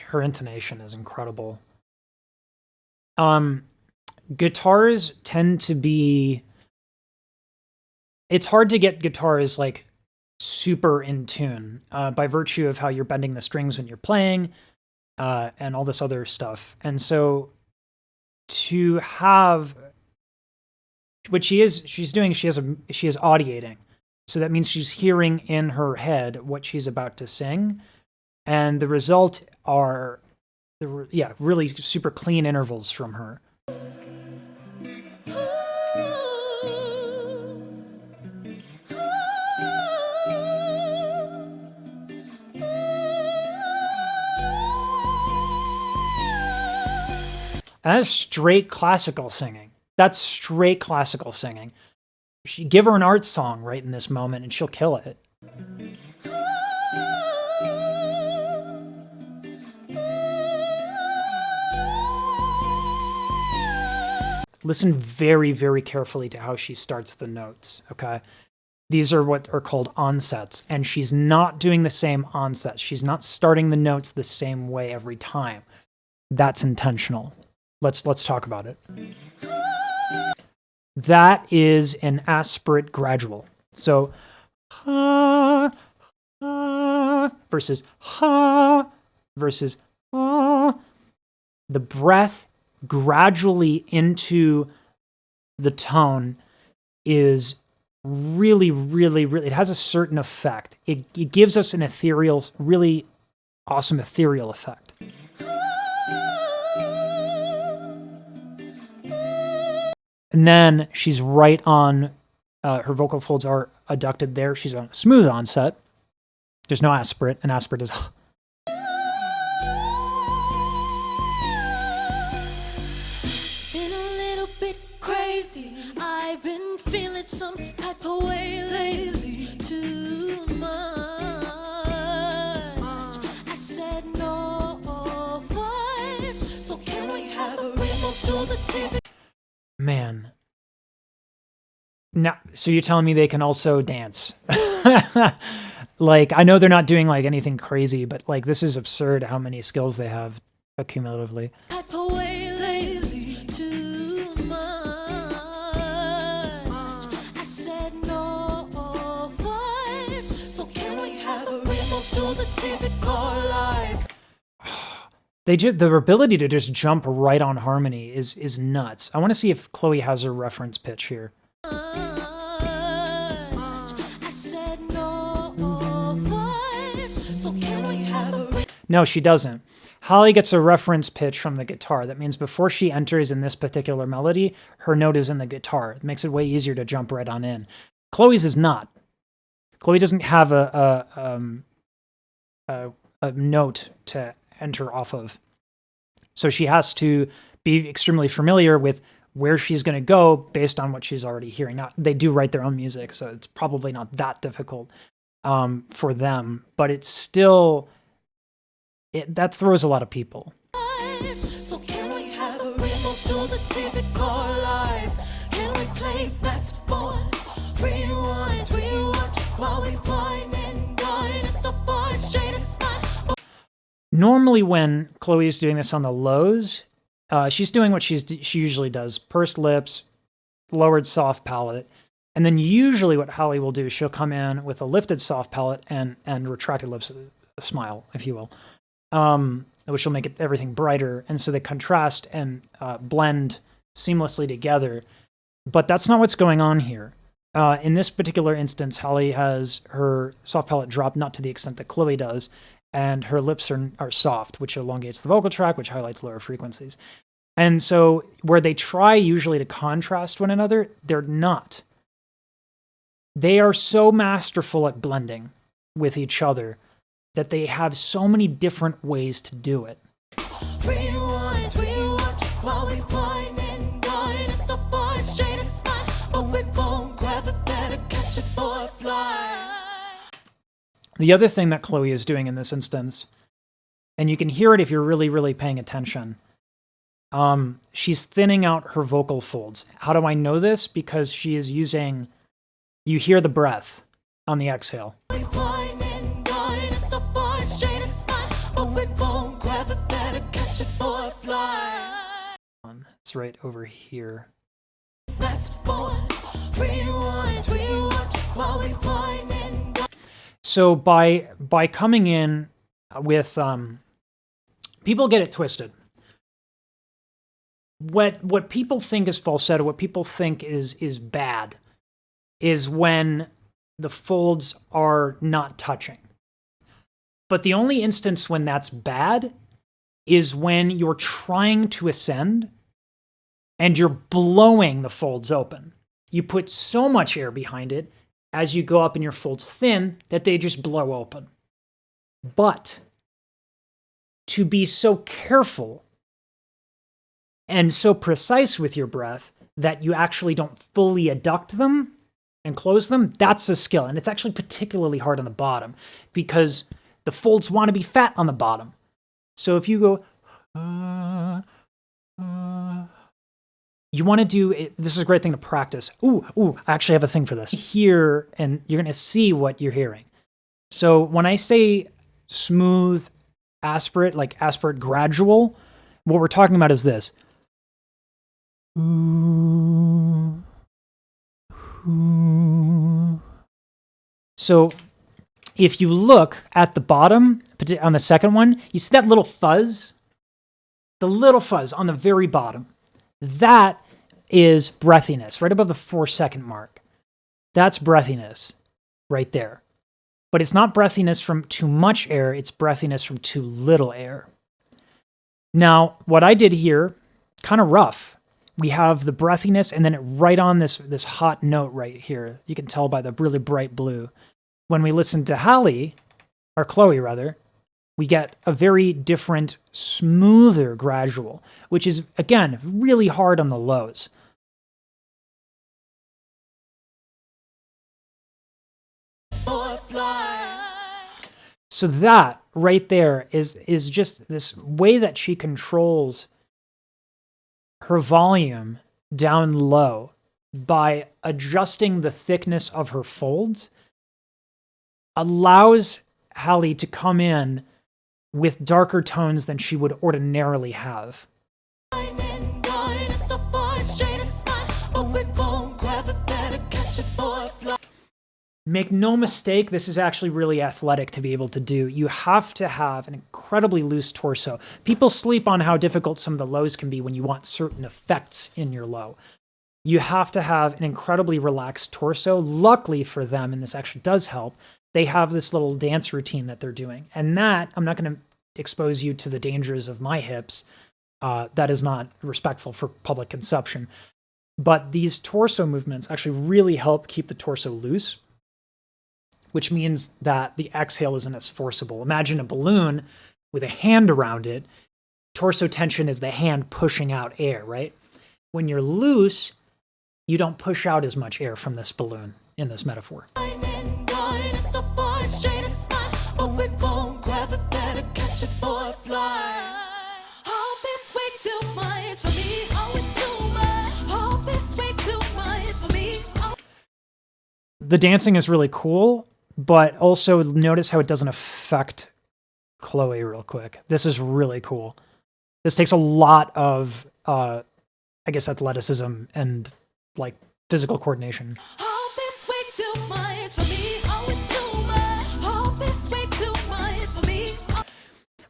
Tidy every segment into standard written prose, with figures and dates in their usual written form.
Her intonation is incredible. Guitars tend to be... It's hard to get guitars, like, super in tune by virtue of how you're bending the strings when you're playing and all this other stuff. And so to have... What she's doing, she is audiating. So that means she's hearing in her head what she's about to sing. And the result are, really super clean intervals from her. And that's straight classical singing. That's straight classical singing. Give her an art song right in this moment and she'll kill it. Listen very, very carefully to how she starts the notes, okay? These are what are called onsets, and she's not doing the same onsets. She's not starting the notes the same way every time. That's intentional. Let's talk about it. That is an aspirate gradual. So, ha, ha, versus ha, versus ha. The breath gradually into the tone is really, really, really, it has a certain effect. It gives us an ethereal, really awesome ethereal effect. And then she's right on, her vocal folds are adducted there. She's on a smooth onset. There's no aspirate. An aspirate is... I've been feeling some type of way lately, too much. I said no, 5, so can we have a remote to the TV? Man. Now, so you're telling me they can also dance? Like, I know they're not doing like anything crazy, but like this is absurd how many skills they have accumulatively. Type of way lately, too much. I said no, 5, so can we have a remote to the TV call live? Their ability to just jump right on harmony is nuts. I want to see if Chloe has her reference pitch here. No, she doesn't. Halle gets a reference pitch from the guitar. That means before she enters in this particular melody, her note is in the guitar. It makes it way easier to jump right on in. Chloe's is not. Chloe doesn't have a note to enter off of. So she has to be extremely familiar with where she's going to go based on what she's already hearing. Now, they do write their own music, so it's probably not that difficult for them, but it's still... that throws a lot of people. So can we have a remote to the TV call live? Can we play fast forward? Rewind, rewatch while we blind and dine. It's so far straight as fine. Normally when Chloe is doing this on the lows, she's doing what she usually does. Pursed lips, lowered soft palate. And then usually what Halle will do is she'll come in with a lifted soft palate and retracted lips, a smile, if you will. Which will make everything brighter. And so they contrast and blend seamlessly together. But that's not what's going on here. In this particular instance, Halle has her soft palate drop, not to the extent that Chloe does, and her lips are soft, which elongates the vocal tract, which highlights lower frequencies. And so where they try usually to contrast one another, they're not. They are so masterful at blending with each other that they have so many different ways to do it. Rewind, rewatch while we blind and dine. It's so far straight as fine, but we won't grab it, better catch it for a fly. The other thing that Chloe is doing in this instance, and you can hear it if you're really, really paying attention, she's thinning out her vocal folds. How do I know this? Because she is using, you hear the breath on the exhale. It's right over here. So by coming in with people get it twisted. What people think is falsetto, what people think is bad, is when the folds are not touching. But the only instance when that's bad is when you're trying to ascend and you're blowing the folds open. You put so much air behind it as you go up and your folds thin that they just blow open. But to be so careful and so precise with your breath that you actually don't fully adduct them and close them, that's a skill. And it's actually particularly hard on the bottom because the folds want to be fat on the bottom. So if you go, you want to do it, this is a great thing to practice. Ooh, I actually have a thing for this. Here, and you're going to see what you're hearing. So when I say smooth, aspirate, like aspirate gradual, what we're talking about is this. So if you look at the bottom, on the second one, you see that little fuzz? The little fuzz on the very bottom. That is breathiness, right above the 4-second mark. That's breathiness right there. But it's not breathiness from too much air, it's breathiness from too little air. Now, what I did here, kind of rough. We have the breathiness and then it right on this hot note right here. You can tell by the really bright blue. When we listen to Halle, or Chloe rather, we get a very different, smoother gradual, which is, again, really hard on the lows. So that right there is just this way that she controls her volume down low by adjusting the thickness of her folds, allows Halle to come in with darker tones than she would ordinarily have. Make no mistake, this is actually really athletic to be able to do. You have to have an incredibly loose torso. People sleep on how difficult some of the lows can be when you want certain effects in your low. You have to have an incredibly relaxed torso. Luckily for them, and this actually does help, they have this little dance routine that they're doing. And that, I'm not going to expose you to the dangers of my hips. That is not respectful for public consumption. But these torso movements actually really help keep the torso loose, which means that the exhale isn't as forcible. Imagine a balloon with a hand around it. Torso tension is the hand pushing out air, right? When you're loose, you don't push out as much air from this balloon in this metaphor. The dancing is really cool, but also notice how it doesn't affect Chloe real quick. This is really cool. This takes a lot of, I guess, athleticism and like physical coordination.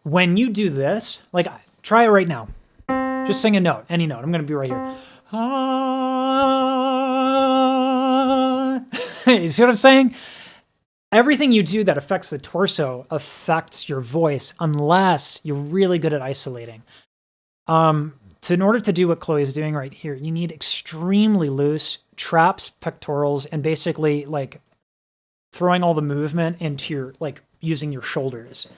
When you do this, like, try it right now. Just sing a note, any note. I'm going to be right here. You see what I'm saying? Everything you do that affects the torso affects your voice unless you're really good at isolating. In order to do what Chloe is doing right here, you need extremely loose traps, pectorals, and basically like throwing all the movement into your, like using your shoulders.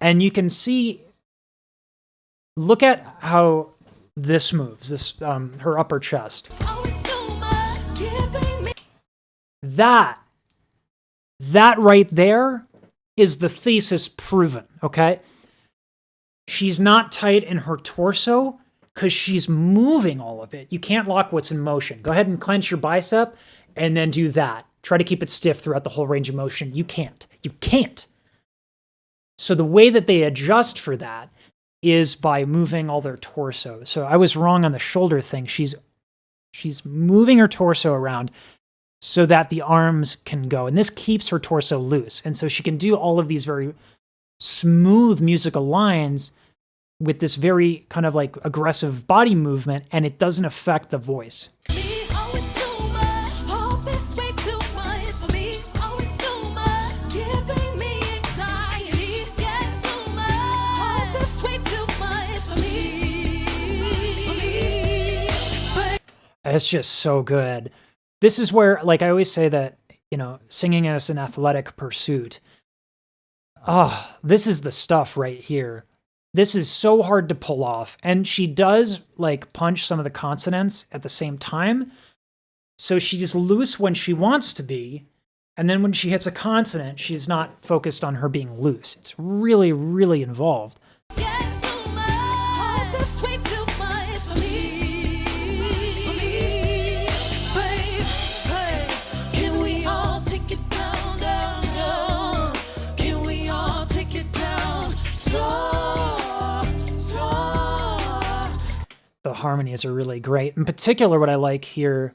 And you can see, look at how this moves, this her upper chest. That right there is the thesis proven, okay? She's not tight in her torso because she's moving all of it. You can't lock what's in motion. Go ahead and clench your bicep and then do that. Try to keep it stiff throughout the whole range of motion. You can't. You can't. So the way that they adjust for that is by moving all their torso. So I was wrong on the shoulder thing. She's moving her torso around so that the arms can go. And this keeps her torso loose. And so she can do all of these very smooth musical lines with this very kind of like aggressive body movement, and it doesn't affect the voice. It's just so good. This is where, like I always say that, you know, singing is an athletic pursuit. This is the stuff right here. This is so hard to pull off. And she does like punch some of the consonants at the same time. So she's loose when she wants to be. And then when she hits a consonant, she's not focused on her being loose. It's really, really involved. The harmonies are really great. In particular, what I like here,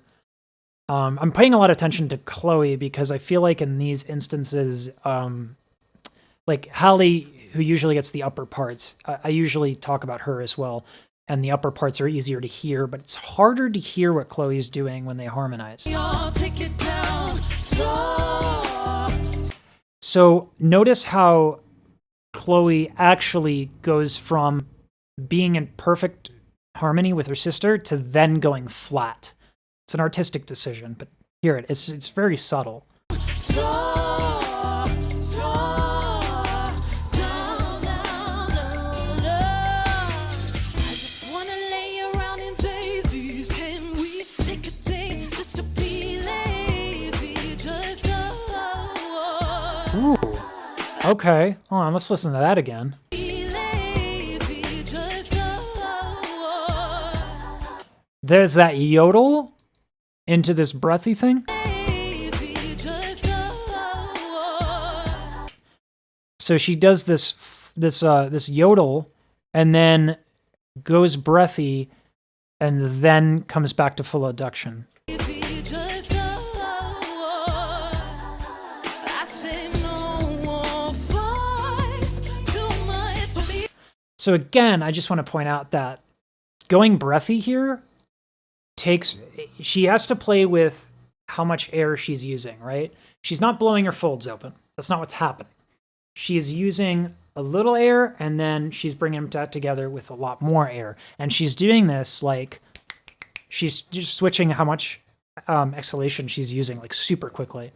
I'm paying a lot of attention to Chloe because I feel like in these instances, like Halle, who usually gets the upper parts, I usually talk about her as well, and the upper parts are easier to hear, but it's harder to hear what Chloe's doing when they harmonize. So notice how Chloe actually goes from being in perfect harmony with her sister to then going flat. It's an artistic decision, but hear it. It's very subtle. Ooh. Okay, hold on, let's listen to that again. There's that yodel into this breathy thing. So she does this yodel and then goes breathy and then comes back to full adduction. So again, I just want to point out that going breathy here she has to play with how much air she's using, right? She's not blowing her folds open. That's not what's happening. She is using a little air and then she's bringing that together with a lot more air. And she's doing this like, she's just switching how much exhalation she's using like super quickly.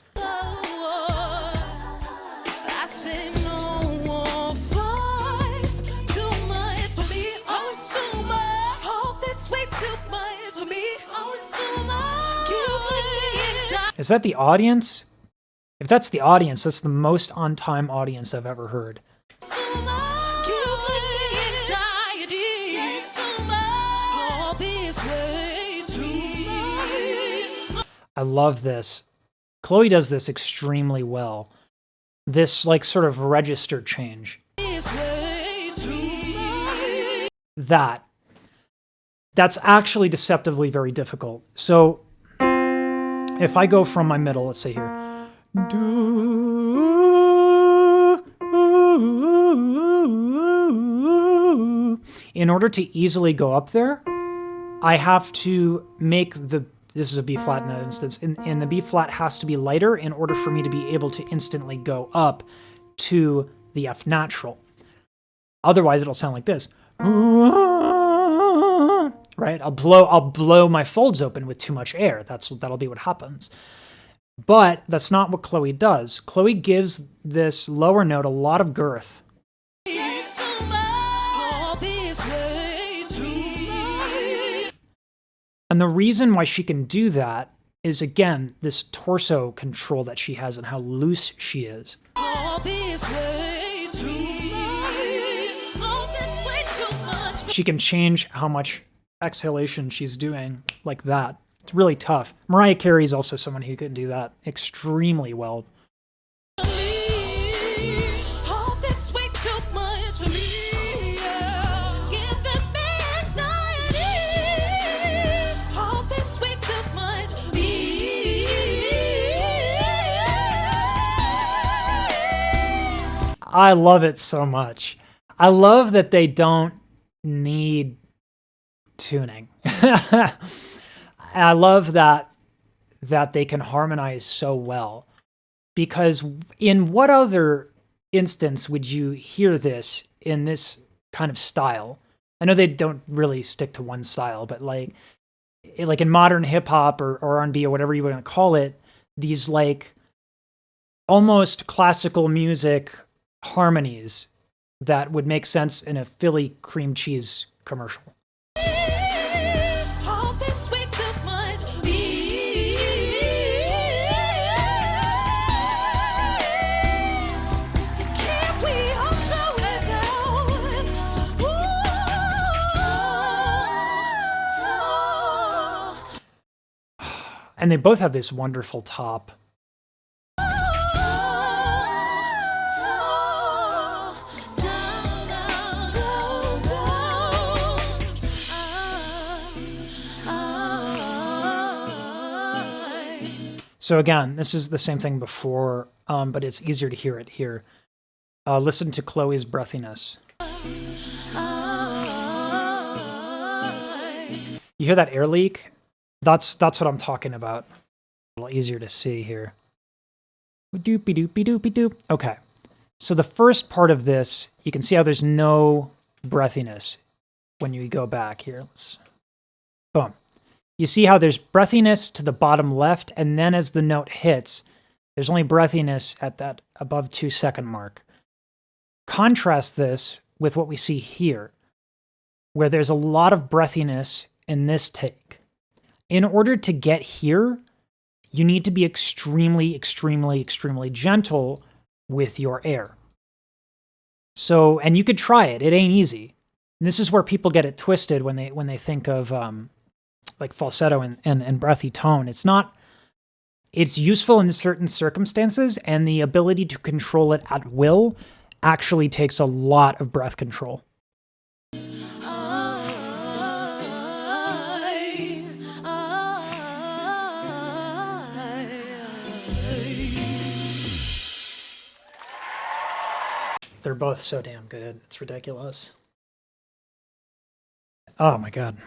Is that the audience? If that's the audience, that's the most on-time audience I've ever heard. I love this. Chloe does this extremely well. This like sort of register change. That's actually deceptively very difficult. So if I go from my middle, let's say here, in order to easily go up there, I have to make this is a B flat in that instance, and the B flat has to be lighter in order for me to be able to instantly go up to the F natural. Otherwise, it'll sound like this. Right? I'll blow my folds open with too much air. That'll be what happens. But that's not what Chloe does. Chloe gives this lower note a lot of girth. And the reason why she can do that is, again, this torso control that she has and how loose she is. is way too much. Oh, that's way too much. She can change how much exhalation she's doing like that. It's really tough. Mariah Carey is also someone who can do that extremely well. Oh, that's way too much for me. Yeah. Giving me anxiety. Oh, that's way too much for me. I love it so much. I love that they don't need tuning. I love that they can harmonize so well, because in what other instance would you hear this in this kind of style? I know they don't really stick to one style, but like in modern hip hop or R&B or whatever you want to call it, these like almost classical music harmonies that would make sense in a Philly cream cheese commercial. Oh, that's way too much for me. Can't we all slow it down? Ooh, And they both have this wonderful top. So again, this is the same thing before, but it's easier to hear it here. Listen to Chloe's breathiness. You hear that air leak? That's what I'm talking about. A little easier to see here. Doopy doopy doopy doop. Okay. So the first part of this, you can see how there's no breathiness when you go back here. Let's boom. You see how there's breathiness to the bottom left, and then as the note hits, there's only breathiness at that above 2 second mark. Contrast this with what we see here, where there's a lot of breathiness in this take. In order to get here, you need to be extremely, extremely, extremely gentle with your air. So, and you could try it. It ain't easy. And this is where people get it twisted when they think of like falsetto and breathy tone. It's not. It's useful in certain circumstances, and the ability to control it at will actually takes a lot of breath control. They're both so damn good. It's ridiculous. Oh my God.